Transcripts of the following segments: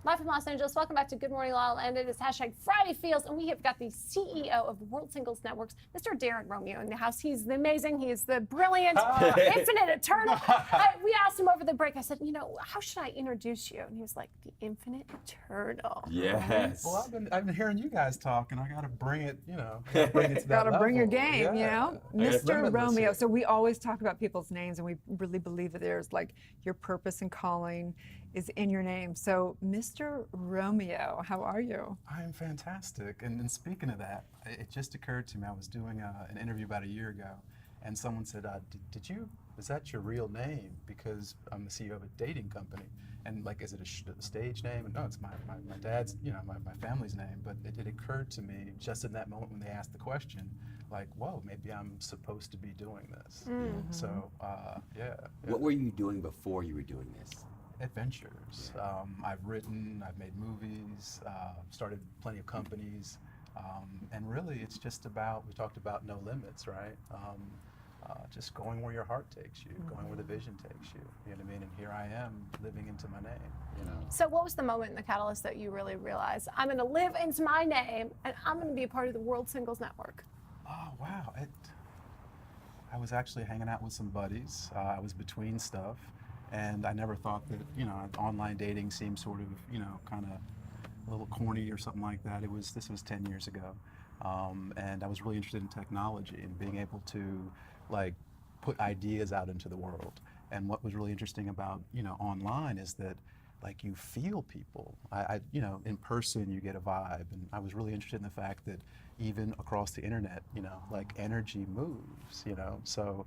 Live from Los Angeles. Welcome back to Good Morning LaLa, and it is hashtag Friday Feels, and we have got the CEO of World Singles Networks, Mr. Darren Romeo, in the house. He's the amazing, he's the brilliant, infinite, eternal. We asked him over the break, I said, you know, how should I introduce you? And he was like, the infinite, eternal. Yes. Well, I've been hearing you guys talk, and I got to bring it, you know, bring it to that Gotta bring your level. game, you know? It's Mr. limitless Romeo. here. So we always talk about people's names, and we really believe that there's like your purpose and calling is in your name. So Mr. Romeo, how are you? I am fantastic. And speaking of that, it just occurred to me, I was doing an interview about a year ago, and someone said, is that your real name? Because I'm the CEO of a dating company. And like, is it a stage name? And no, it's my dad's, you know, my family's name. But it occurred to me just in that moment when they asked the question, like, whoa, maybe I'm supposed to be doing this. Mm-hmm. So, yeah. What were you doing before you were doing this? Adventures. I've written, I've made movies, started plenty of companies, and really it's just about, we talked about no limits, right? Just going where your heart takes you, going where the vision takes you, you know what I mean? And here I am living into my name, you know? So what was the moment in the catalyst that you really realized, I'm going to live into my name, and I'm going to be a part of the World Singles Network? Oh, wow. I was actually hanging out with some buddies. I was between stuff. And I never thought that, you know, online dating seemed sort of, you know, kind of a little corny or something like that. This was 10 years ago. And I was really interested in technology and being able to, like, put ideas out into the world. And what was really interesting about, you know, online is that, like, you feel people. You know, in person you get a vibe. And I was really interested in the fact that even across the internet, you know, like, energy moves, you know. So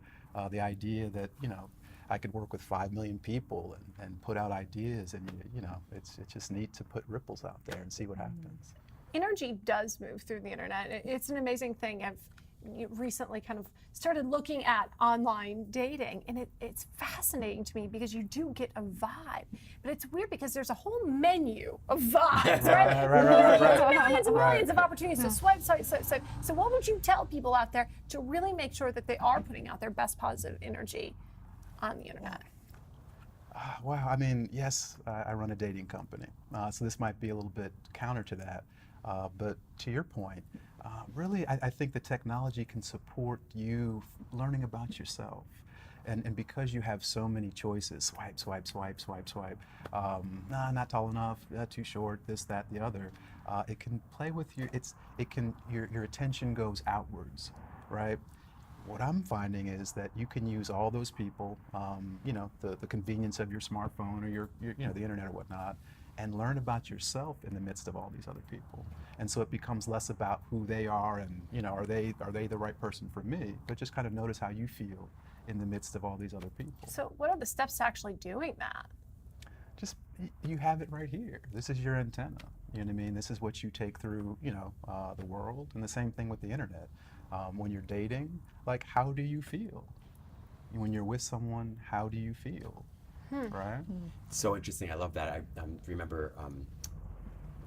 the idea that, you know, I could work with 5 million people and put out ideas, and you know, it's just neat to put ripples out there and see what happens. Energy does move through the internet. It's an amazing thing. I've recently kind of started looking at online dating, and it's fascinating to me because you do get a vibe. But it's weird because there's a whole menu of vibes, right? Millions and millions of opportunities to swipe. So what would you tell people out there to really make sure that they are putting out their best positive energy on the internet? Wow, I mean, yes, I run a dating company, so this might be a little bit counter to that, but to your point, really, I think the technology can support you learning about yourself. And because you have so many choices, swipe, swipe, swipe, swipe, swipe, nah, not tall enough, too short, this, that, the other, it can play with you, your attention goes outwards, right? What I'm finding is that you can use all those people, you know, the convenience of your smartphone or your you know, the internet or whatnot, and learn about yourself in the midst of all these other people. And so it becomes less about who they are and, you know, are they the right person for me, but just kind of notice how you feel in the midst of all these other people. So what are the steps to actually doing that? Just, you have it right here. This is your antenna, you know what I mean? This is what you take through, you know, the world, and the same thing with the internet. When you're dating, like, how do you feel? When you're with someone, how do you feel? Right? So interesting. I love that. I remember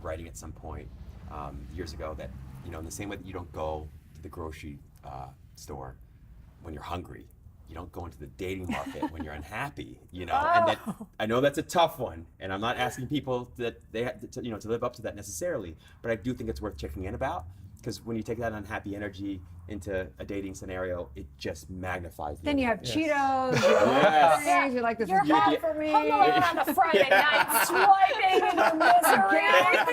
writing at some point years ago that, you know, in the same way that you don't go to the grocery store when you're hungry, you don't go into the dating market when you're unhappy, you know. And that, I know that's a tough one, and I'm not asking people that they have to, you know, to live up to that necessarily, but I do think it's worth checking in about. Because when you take that unhappy energy into a dating scenario, it just magnifies the Then you have impact. Cheetos, Yes. you're like, this You're is not home for me. alone on a Friday night, swiping in your misery.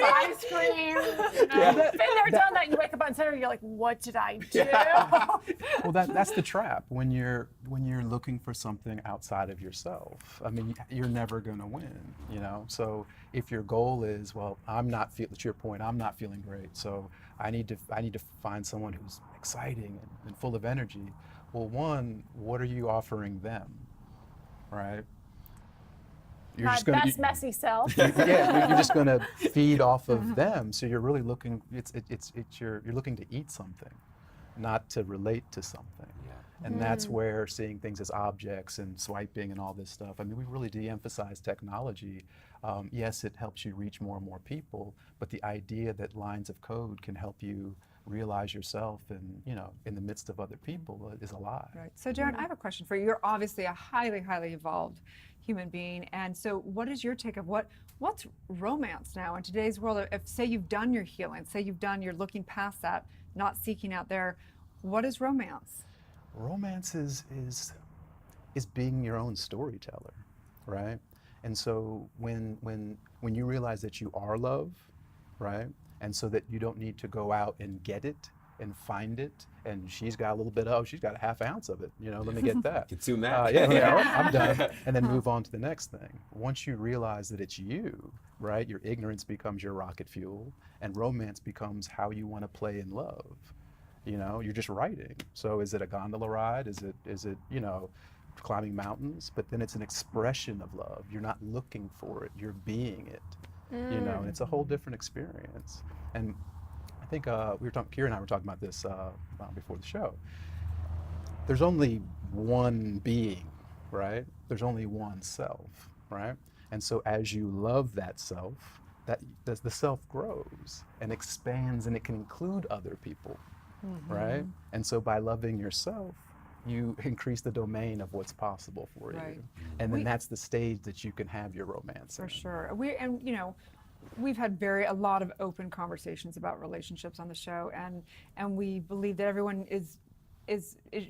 Ice cream. Been there, done that. You wake up on Saturday, you're like, what did I do? Well, that's the trap. When you're looking for something outside of yourself, I mean, you're never going to win, you know. So if your goal is, well, to your point, I'm not feeling great, so I need to find someone who's exciting and full of energy. Well, one, what are you offering them, right? My best messy self. Yeah, you're just going to feed off of them. So you're really looking. You're looking to eat something, not to relate to something. Yeah. And that's where seeing things as objects and swiping and all this stuff. I mean, we really de-emphasize technology. Yes, it helps you reach more and more people, but the idea that lines of code can help you realize yourself and, in the midst of other people is a lie. Right. So, Darren, I have a question for you. You're obviously a highly, highly evolved human being, and so what is your take of what's romance now in today's world? If say you've done your healing, say you're looking past that, not seeking out there, what is romance? Romance is being your own storyteller, right? And so when you realize that you are love, right? And so that you don't need to go out and get it and find it, and she's got a little bit she's got a half ounce of it, let me get that. Consume that. I'm done. And then move on to the next thing. Once you realize that it's you, right? Your ignorance becomes your rocket fuel, and romance becomes how you want to play in love. You're just writing. So is it a gondola ride? Is it climbing mountains? But then it's an expression of love. You're not looking for it. You're being it. And it's a whole different experience. And I think Kira and I were talking about this before the show. There's only one being, right? There's only one self, right? And so as you love that self, the self grows and expands, and it can include other people, right? And so by loving yourself, you increase the domain of what's possible for you. And then that's the stage that you can have your romance For in. sure. We've had a lot of open conversations about relationships on the show, and we believe that everyone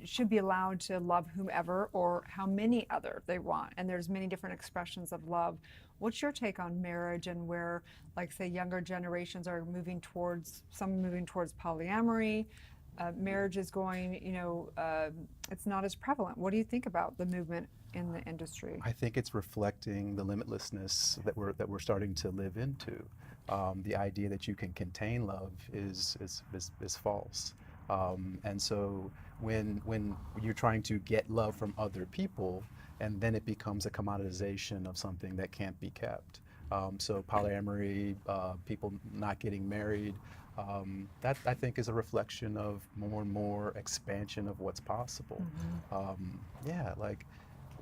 should be allowed to love whomever or how many other they want, and there's many different expressions of love. What's your take on marriage and where, like, say, younger generations are moving towards polyamory? Marriage is going, it's not as prevalent. What do you think about the movement in the industry? I think it's reflecting the limitlessness that we're starting to live into. The idea that you can contain love is false. And so when you're trying to get love from other people, and then it becomes a commoditization of something that can't be kept. So polyamory, people not getting married, that I think is a reflection of more and more expansion of what's possible.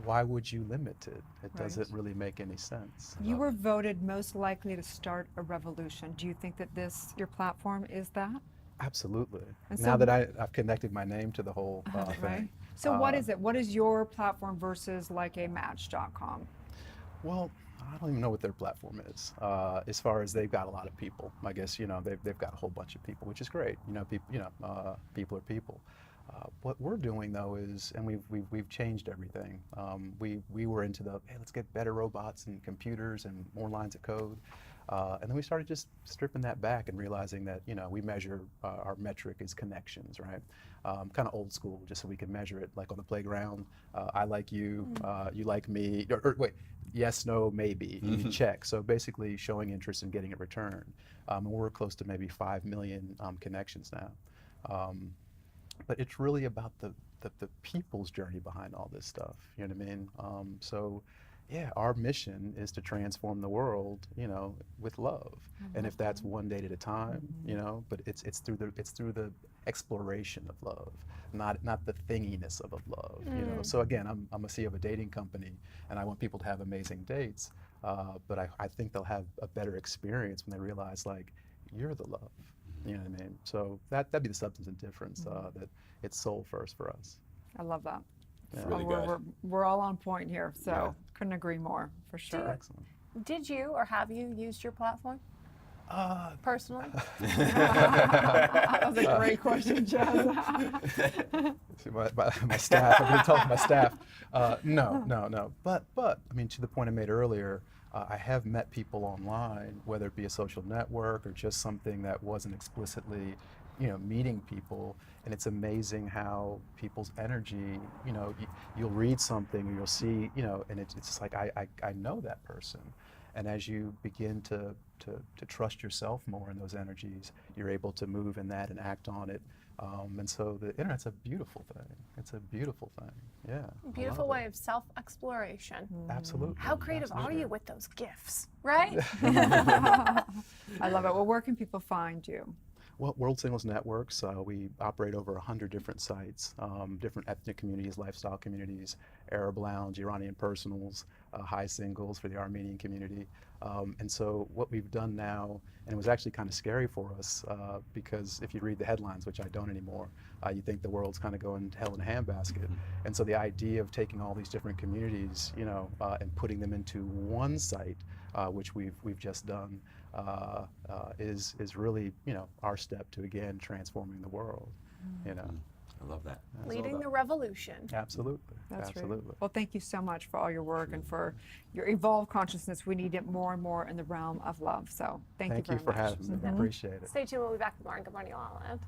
Why would you limit it? It doesn't really make any sense. You were voted most likely to start a revolution. Do you think that your platform is that? Absolutely. And Now so- that I've connected my name to the whole thing. Right. So what is it? What is your platform versus like a Match.com? Well, I don't even know what their platform is. As far as they've got a lot of people, I guess they've got a whole bunch of people, which is great. People are people. What we're doing though is, and we've changed everything. We were into let's get better robots and computers and more lines of code. And then we started just stripping that back and realizing that, we measure, our metric is connections, right? Kind of old school, just so we can measure it, like on the playground. I like you, you like me, or wait, yes, no, maybe, you check. So basically showing interest and getting it returned. And we're close to maybe 5 million connections now. But it's really about the people's journey behind all this stuff, you know what I mean? So yeah, our mission is to transform the world, with love. And if that's one day at a time, but it's through the exploration of love, not the thinginess of love, So again, I'm a CEO of a dating company, and I want people to have amazing dates, but I think they'll have a better experience when they realize, like, you're the love, you know what I mean? So that'd be the substance and difference, that it's soul first for us. I love that. It's So really good. we're all on point here, so Yeah. couldn't agree more, for sure. Excellent. Did you or have you used your platform personally? That was a great question, Jazz. My staff, I've been talking to my staff. No. But I mean, to the point I made earlier, I have met people online, whether it be a social network or just something that wasn't explicitly, meeting people, and it's amazing how people's energy, you'll read something or you'll see, and it's just like, I know that person. And as you begin to trust yourself more in those energies, you're able to move in that and act on it. And so the internet's a beautiful thing. It's a beautiful thing. Yeah. Beautiful I love way of self-exploration. it. Absolutely. How creative are Absolutely. you with those gifts, right? I love it. Well, where can people find you? Well, World Singles Networks, we operate over 100 different sites, different ethnic communities, lifestyle communities, Arab Lounge, Iranian Personals, high singles for the Armenian community. And so what we've done now, and it was actually kind of scary for us because if you read the headlines, which I don't anymore, you think the world's kind of going to hell in a handbasket. And so the idea of taking all these different communities, and putting them into one site, which we've just done, is really, our step to, again, transforming the world. I love that. Leading the revolution. Absolutely. That's Absolutely. Right. Well, thank you so much for all your work and for your evolved consciousness. We need it more and more in the realm of love. So thank you very for much. having me. I appreciate it. Stay tuned. We'll be back with more on Good Morning LaLa.